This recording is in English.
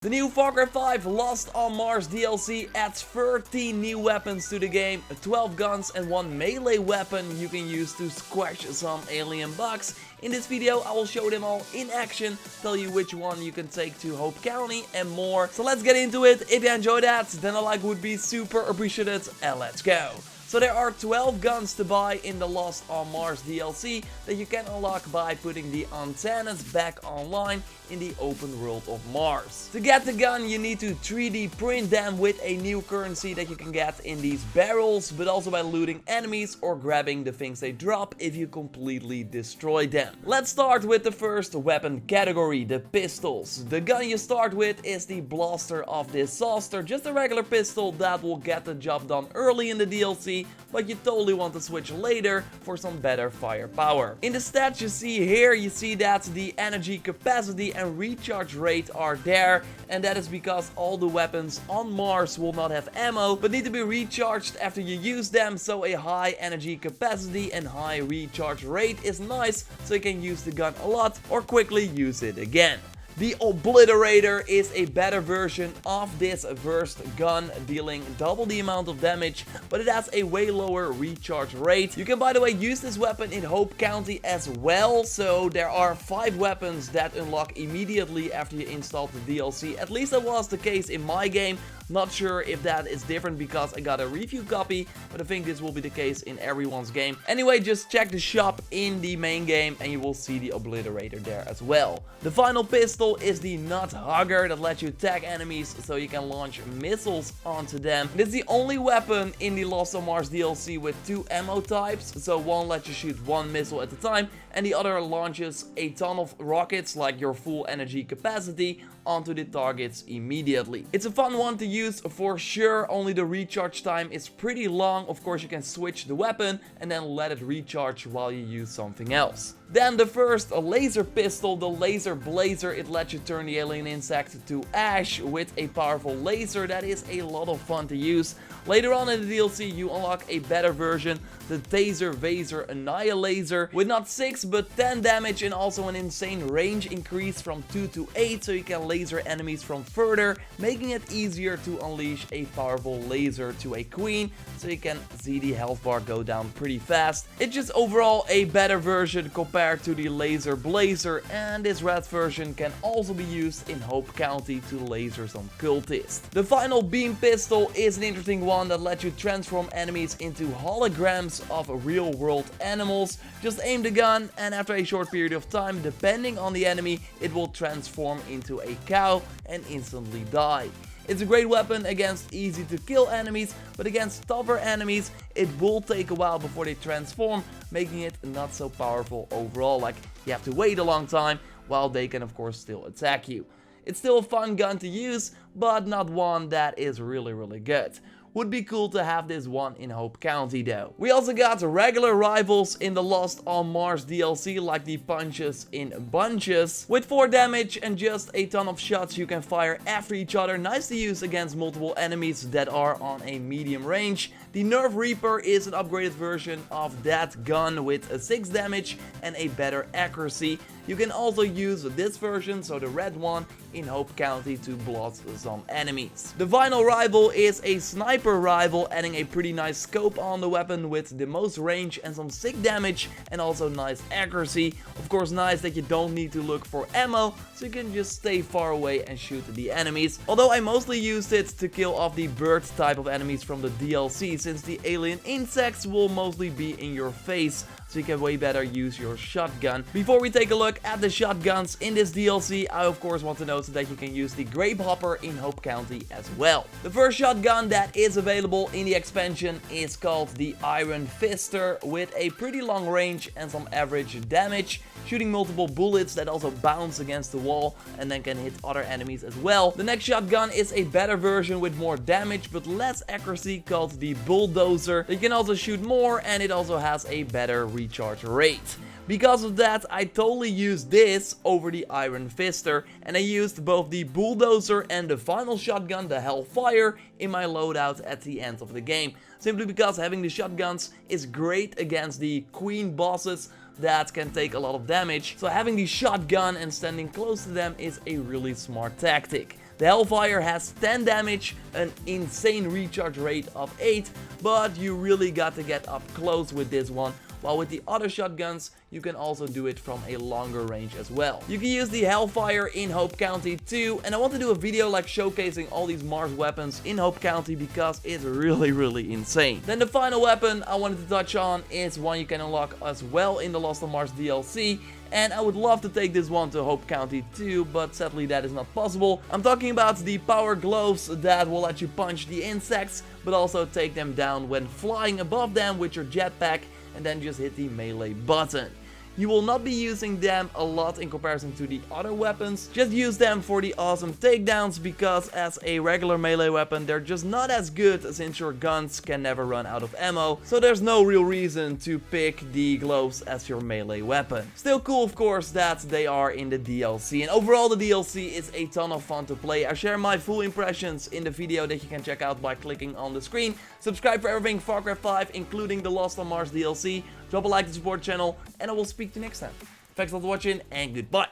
The new Far Cry 5 Lost on Mars DLC adds 13 new weapons to the game, 12 guns and 1 melee weapon you can use to squash some alien bugs. In this video I will show them all in action, tell you which one you can take to Hope County and more. So let's get into it. If you enjoyed that, then a like would be super appreciated, and let's go. So there are 12 guns to buy in the Lost on Mars DLC that you can unlock by putting the antennas back online in the open world of Mars. To get the gun, you need to 3D print them with a new currency that you can get in these barrels, but also by looting enemies or grabbing the things they drop if you completely destroy them. Let's start with the first weapon category, the pistols. The gun you start with is the Blaster of Disaster, just a regular pistol that will get the job done early in the DLC, but you totally want to switch later for some better firepower. In the stats you see here, you see that the energy capacity and recharge rate are there, and that is because all the weapons on Mars will not have ammo but need to be recharged after you use them, so a high energy capacity and high recharge rate is nice, so you can use the gun a lot or quickly use it again. The Obliterator is a better version of this first gun, dealing double the amount of damage, but it has a way lower recharge rate. You can, by the way, use this weapon in Hope County as well, so there are 5 weapons that unlock immediately after you install the DLC. At least that was the case in my game. Not sure if that is different because I got a review copy, but I think this will be the case in everyone's game. Anyway, just check the shop in the main game and you will see the Obliterator there as well. The final pistol is the Nut Hugger that lets you tag enemies so you can launch missiles onto them. This is the only weapon in the Lost on Mars DLC with 2 ammo types, so one lets you shoot 1 missile at a time and the other launches a ton of rockets, like your full energy capacity, onto the targets immediately. It's a fun one to use for sure, only the recharge time is pretty long. Of course you can switch the weapon and then let it recharge while you use something else. Then the first laser pistol, the Laser Blazer, it lets you turn the alien insect to ash with a powerful laser that is a lot of fun to use. Later on in the DLC you unlock a better version, the Taser Vaser Annihilator, with not 6 but 10 damage and also an insane range increase from 2 to 8, so you can laser enemies from further, making it easier to unleash a powerful laser to a queen, so you can see the health bar go down pretty fast. It's just overall a better version compared to the Laser Blazer, and this red version can also be used in Hope County to laser some cultists. The final beam pistol is an interesting one that lets you transform enemies into holograms of real world animals. Just aim the gun and after a short period of time, depending on the enemy, it will transform into a cow and instantly die. It's a great weapon against easy to kill enemies, but against tougher enemies it will take a while before they transform, making it not so powerful overall. Like, you have to wait a long time while they can of course still attack you. It's still a fun gun to use, but not one that is really good. Would be cool to have this one in Hope County though. We also got regular rivals in the Lost on Mars DLC, like the punches in bunches. With 4 damage and just a ton of shots you can fire after each other, nice to use against multiple enemies that are on a medium range. The Nerve Reaper is an upgraded version of that gun with a 6 damage and a better accuracy. You can also use this version, so the red one, in Hope County to blast some enemies. The final rival is a sniper rival, adding a pretty nice scope on the weapon with the most range and some sick damage and also nice accuracy. Of course, nice that you don't need to look for ammo, so you can just stay far away and shoot the enemies. Although I mostly used it to kill off the bird type of enemies from the DLC, since the alien insects will mostly be in your face, so you can way better use your shotgun. Before we take a look at the shotguns in this DLC, I of course want to note that you can use the Grape Hopper in Hope County as well. The first shotgun that is available in the expansion is called the Iron Fist Err, with a pretty long range and some average damage, shooting multiple bullets that also bounce against the wall and then can hit other enemies as well. The next shotgun is a better version with more damage but less accuracy, called the Bulldozer. You can also shoot more and it also has a better recharge rate. Because of that, I totally used this over the Iron Fist Err, and I used both the Bulldozer and the final shotgun, the Hellfire, in my loadout at the end of the game. Simply because having the shotguns is great against the queen bosses that can take a lot of damage. So having the shotgun and standing close to them is a really smart tactic. The Hellfire has 10 damage, an insane recharge rate of 8, but you really got to get up close with this one. While with the other shotguns, you can also do it from a longer range as well. You can use the Hellfire in Hope County too, and I want to do a video like showcasing all these Mars weapons in Hope County because it's really insane. Then the final weapon I wanted to touch on is one you can unlock as well in the Lost on Mars DLC. And I would love to take this one to Hope County too, but sadly that is not possible. I'm talking about the power gloves that will let you punch the insects, but also take them down when flying above them with your jetpack, and then just hit the melee button. You will not be using them a lot in comparison to the other weapons. Just use them for the awesome takedowns because as a regular melee weapon they're just not as good since your guns can never run out of ammo. So there's no real reason to pick the gloves as your melee weapon. Still cool of course that they are in the DLC, and overall the DLC is a ton of fun to play. I share my full impressions in the video that you can check out by clicking on the screen. Subscribe for everything Far Cry 5 including the Lost on Mars DLC. Drop a like to support the channel, and I will speak to you next time. Thanks a lot for watching, and goodbye.